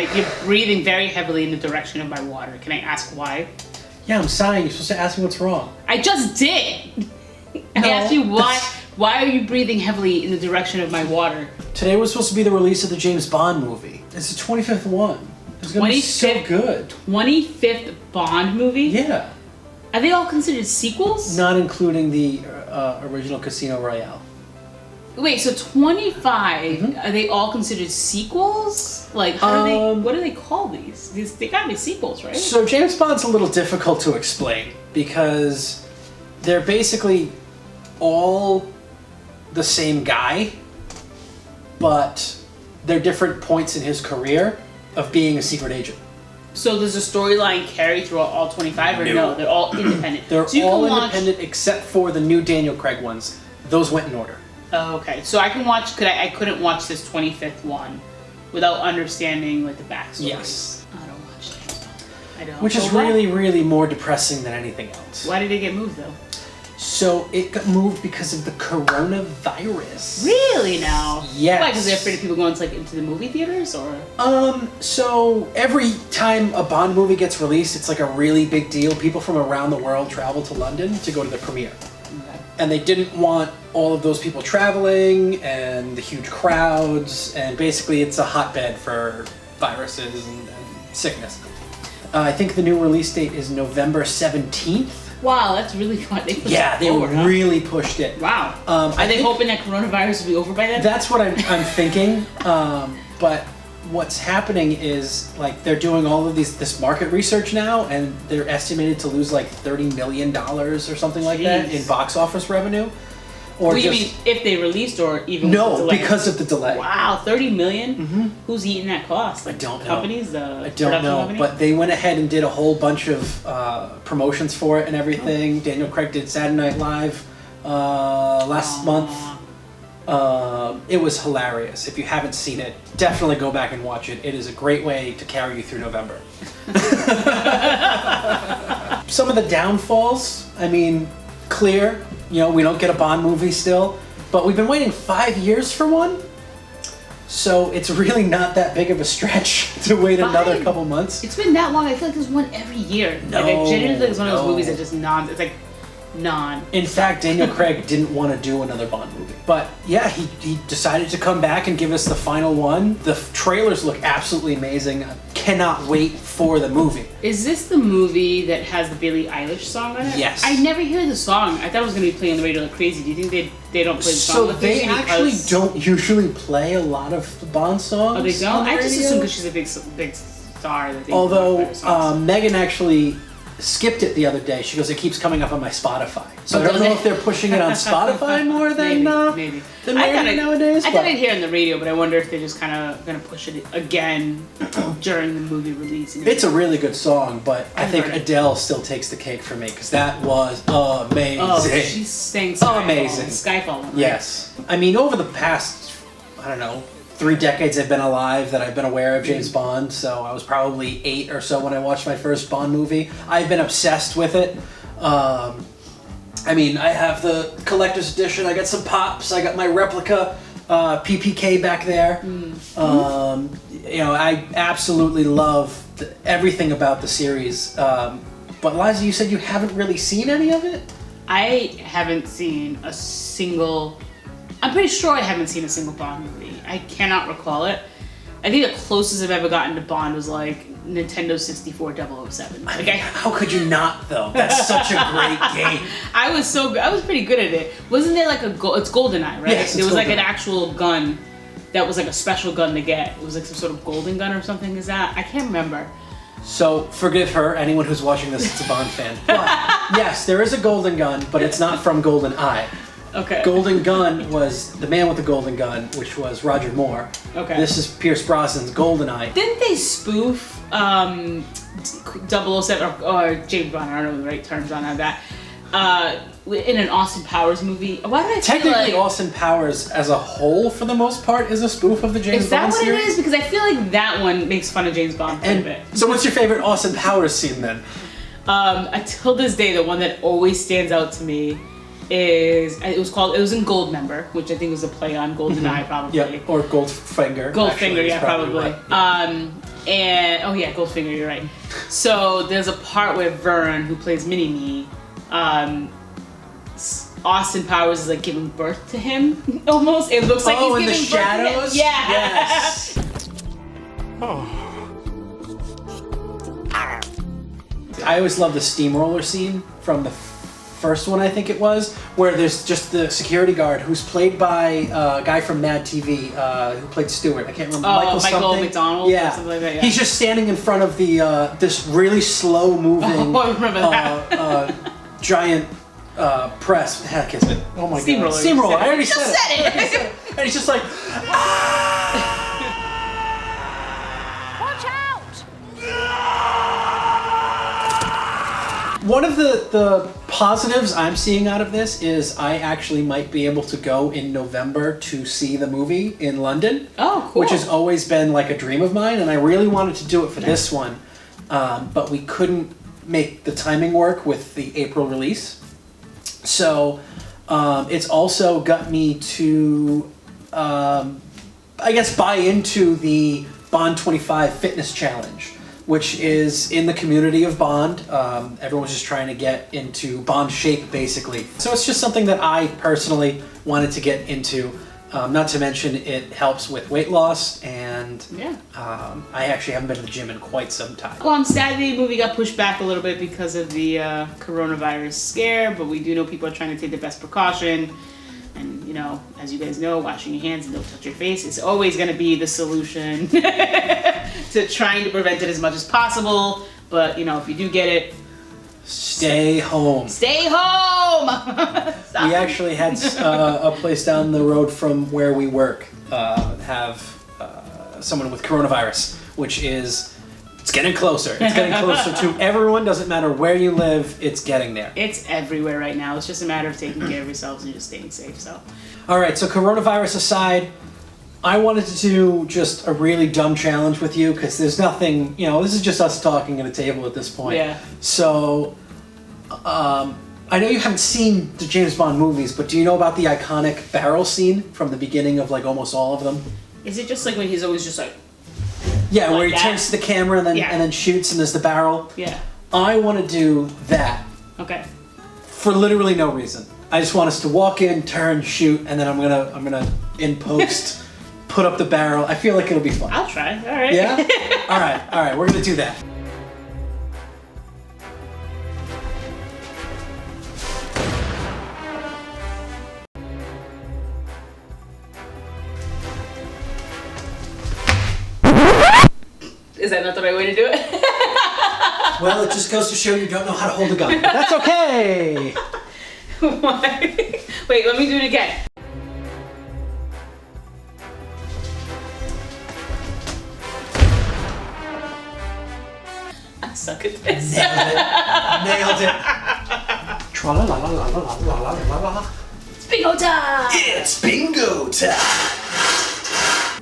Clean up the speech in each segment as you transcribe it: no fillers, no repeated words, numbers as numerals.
You're breathing very heavily in the direction of my water. Can I ask why? Yeah, I'm sighing. You're supposed to ask me what's wrong. I just did! I asked you why. Why are you breathing heavily in the direction of my water? Today was supposed to be the release of the James Bond movie. It's the 25th one. It's going to be so good. 25th Bond movie? Yeah. Are they all considered sequels? Not including the original Casino Royale. Wait, so 25, are they all considered sequels? Like, how do they, what do they call these? They gotta be sequels, right? So James Bond's a little difficult to explain because they're basically all the same guy, but they're different points in his career of being a secret agent. So does the storyline carry throughout all 25 or no? They're all independent? They're all independent except for the new Daniel Craig ones. Those went in order. Oh, okay. So I can watch, I couldn't watch this 25th one without understanding like the backstory. Yes. I don't watch James Bond. I don't. Which is really, really more depressing than anything else. Why did it get moved though? So it got moved because of the coronavirus. Really now? Yes. Why? Because they're afraid of people going to, like, into the movie theaters, or? So every time a Bond movie gets released, it's like a really big deal. People from around the world travel to London to go to the premiere. Okay. And they didn't want all of those people traveling and the huge crowds, and basically it's a hotbed for viruses and sickness. I think the new release date is November 17th. Wow, that's really fun. They really pushed it. Wow. Are they hoping that coronavirus will be over by then? That's what I'm thinking. But what's happening is like they're doing all of this market research now, and they're estimated to lose like $30 million or something like that in box office revenue. Or you mean if they released or even with the delay? Because of the delay. Wow, $30 million? Mm-hmm. Who's eating that cost? Like I don't know. Companies? I don't know, company? but they went ahead and did a whole bunch of promotions for it and everything. Daniel Craig did Saturday Night Live last month. It was hilarious. If you haven't seen it, definitely go back and watch it. It is a great way to carry you through November. Some of the downfalls, I mean, clear. You know, we don't get a Bond movie still, but we've been waiting 5 years for one. So it's really not that big of a stretch to wait another couple months. It's been that long. I feel like there's one every year. No, like, I genuinely think it's one of those movies that just it's like non. In fact, Daniel Craig didn't want to do another Bond movie. But yeah, he decided to come back and give us the final one. The trailers look absolutely amazing. I cannot wait for the movie. Is this the movie that has the Billie Eilish song on it? Yes. I never hear the song. I thought it was going to be playing on the radio like crazy. Do you think they don't play the song? So they actually don't usually play a lot of the Bond songs. Oh, they don't? I just assume because she's a big star. That they Although Megan actually skipped it the other day. She goes, it keeps coming up on my Spotify. So I don't know if they're pushing it on Spotify more than maybe nowadays. I thought I'd hear it on the radio, but I wonder if they're just kind of going to push it again during the movie release. It's a really good song, but I think Adele still takes the cake for me because that was amazing. Oh, she sang Skyfall. Amazing. Skyfall, right? Yes. I mean, over the past, I don't know, 3 decades I've been alive that I've been aware of James Bond, so I was probably 8 or so when I watched my first Bond movie. I've been obsessed with it. I mean, I have the collector's edition, I got some pops, I got my replica PPK back there. You know, I absolutely love everything about the series. But Liza, you said you haven't really seen any of it? I haven't seen a single... I'm pretty sure I haven't seen a single Bond movie. I cannot recall it. I think the closest I've ever gotten to Bond was like Nintendo 64 007. Like how could you not though? That's such a great game. I was pretty good at it. Wasn't there like it's GoldenEye, right? Yes, there was like an actual gun that was like a special gun to get. It was like some sort of golden gun or something. Is that? I can't remember. So forgive her, anyone who's watching this that's a Bond fan. But yes, there is a golden gun, but it's not from GoldenEye. Okay. Golden Gun was the man with the golden gun, which was Roger Moore. Okay. This is Pierce Brosnan's GoldenEye. Didn't they spoof 007 or James Bond? I don't know the right terms on that. In an Austin Powers movie. Why did I Technically, feel like Austin Powers as a whole, for the most part, is a spoof of the James Bond series. Is that what it is? Because I feel like that one makes fun of James Bond quite a bit. So what's your favorite Austin Powers scene then? Until this day, the one that always stands out to me it was in Goldmember, which I think was a play on GoldenEye probably. Yeah, or Goldfinger. Goldfinger, yeah, probably. Right. Yeah. And oh yeah, Goldfinger, you're right. So there's a part where Vern, who plays Mini-Me, Austin Powers is like giving birth to him almost. It looks like he's in giving the shadows? birth to him. Yeah. Yes. I always love the steamroller scene from the first one, I think it was, where there's just the security guard who's played by a guy from Mad TV who played Stewart. I can't remember. Michael something. McDonald. Yeah. Or something like that, yeah. He's just standing in front of the this really slow moving I remember that. giant press. Heck is it? Oh my Steamroller. god. Steamroller. I already You just said it. said it. And he's just like, Watch out! one of the positives I'm seeing out of this is I actually might be able to go in November to see the movie in London. Oh, cool. Which has always been like a dream of mine, and I really wanted to do it for this one, but we couldn't make the timing work with the April release. So it's also got me to, I guess, buy into the Bond 25 Fitness Challenge, which is in the community of Bond. Everyone's just trying to get into Bond shape, basically. So it's just something that I personally wanted to get into. Not to mention it helps with weight loss, and Yeah. I actually haven't been to the gym in quite some time. Well, on Saturday, the movie got pushed back a little bit because of the coronavirus scare, but we do know people are trying to take the best precaution. And, you know, as you guys know, washing your hands and don't touch your face is always going to be the solution to trying to prevent it as much as possible. But, you know, if you do get it, Stay home. stay home! Stop. We actually had a place down the road from where we work have someone with coronavirus, which is, it's getting closer. It's getting closer to everyone. Doesn't matter where you live, it's getting there. It's everywhere right now. It's just a matter of taking care of yourselves and just staying safe, so. All right, so coronavirus aside, I wanted to do just a really dumb challenge with you because there's nothing, you know, this is just us talking at a table at this point. Yeah. So, I know you haven't seen the James Bond movies, but do you know about the iconic barrel scene from the beginning of like almost all of them? Is it just like when he's always just like, Yeah, Like where he that? turns to the camera and then Yeah. and then shoots and there's the barrel. yeah, I want to do that okay. for literally no reason. I just want us to walk in, turn, shoot, and then I'm gonna in post put up the barrel. I feel like it'll be fun. I'll try, alright. Yeah? All right, we're gonna do that. Is that not the right way to do it? Well, it just goes to show you don't know how to hold a gun. But that's okay. Why? Wait, let me do it again. I suck at this. Nailed it. Tra-la-la-la-la-la-la-la-la-la. It's bingo time! It's bingo time.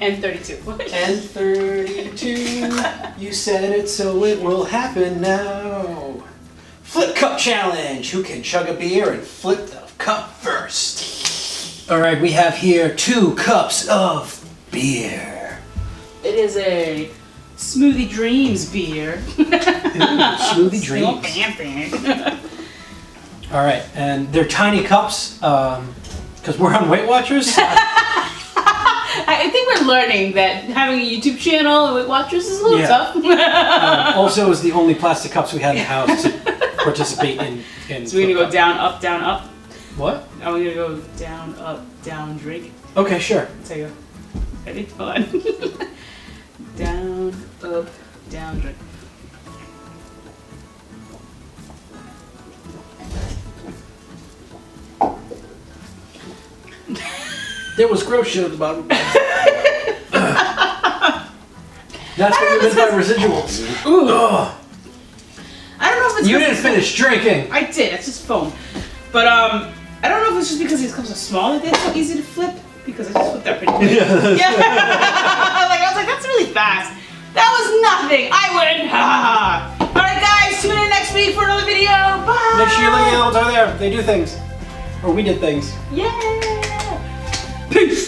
And 32. And 32. You said it, so it will happen now. Flip cup challenge. Who can chug a beer and flip the cup first? All right, we have here 2 cups of beer. It is a Smoothie Dreams beer. Smoothie Dreams. Fancy. All right, and they're tiny cups because we're on Weight Watchers. I think we're learning that having a YouTube channel and Weight Watchers is a little Yeah. tough. Also, it was the only plastic cups we had in the house to participate in. So we're gonna go down, up, down, up. What? I'm gonna go down, up, down, drink. Okay, sure. So you go. Ready? Hold on. Down, up, down, drink. There was gross shit at the bottom. That's what you meant by residuals. Ooh. Ugh. I don't know if it's You 'cause didn't it's- finish drinking. I did. It's just foam. But I don't know if it's just because these cups are small that they're so easy to flip. Because I just flipped that pretty quick. Yeah. I was like, that's really fast. That was nothing. I win. All right, guys. Tune in next week for another video. Bye. Make sure you look at the over there. They do things. Or we did things. Yeah! Peace!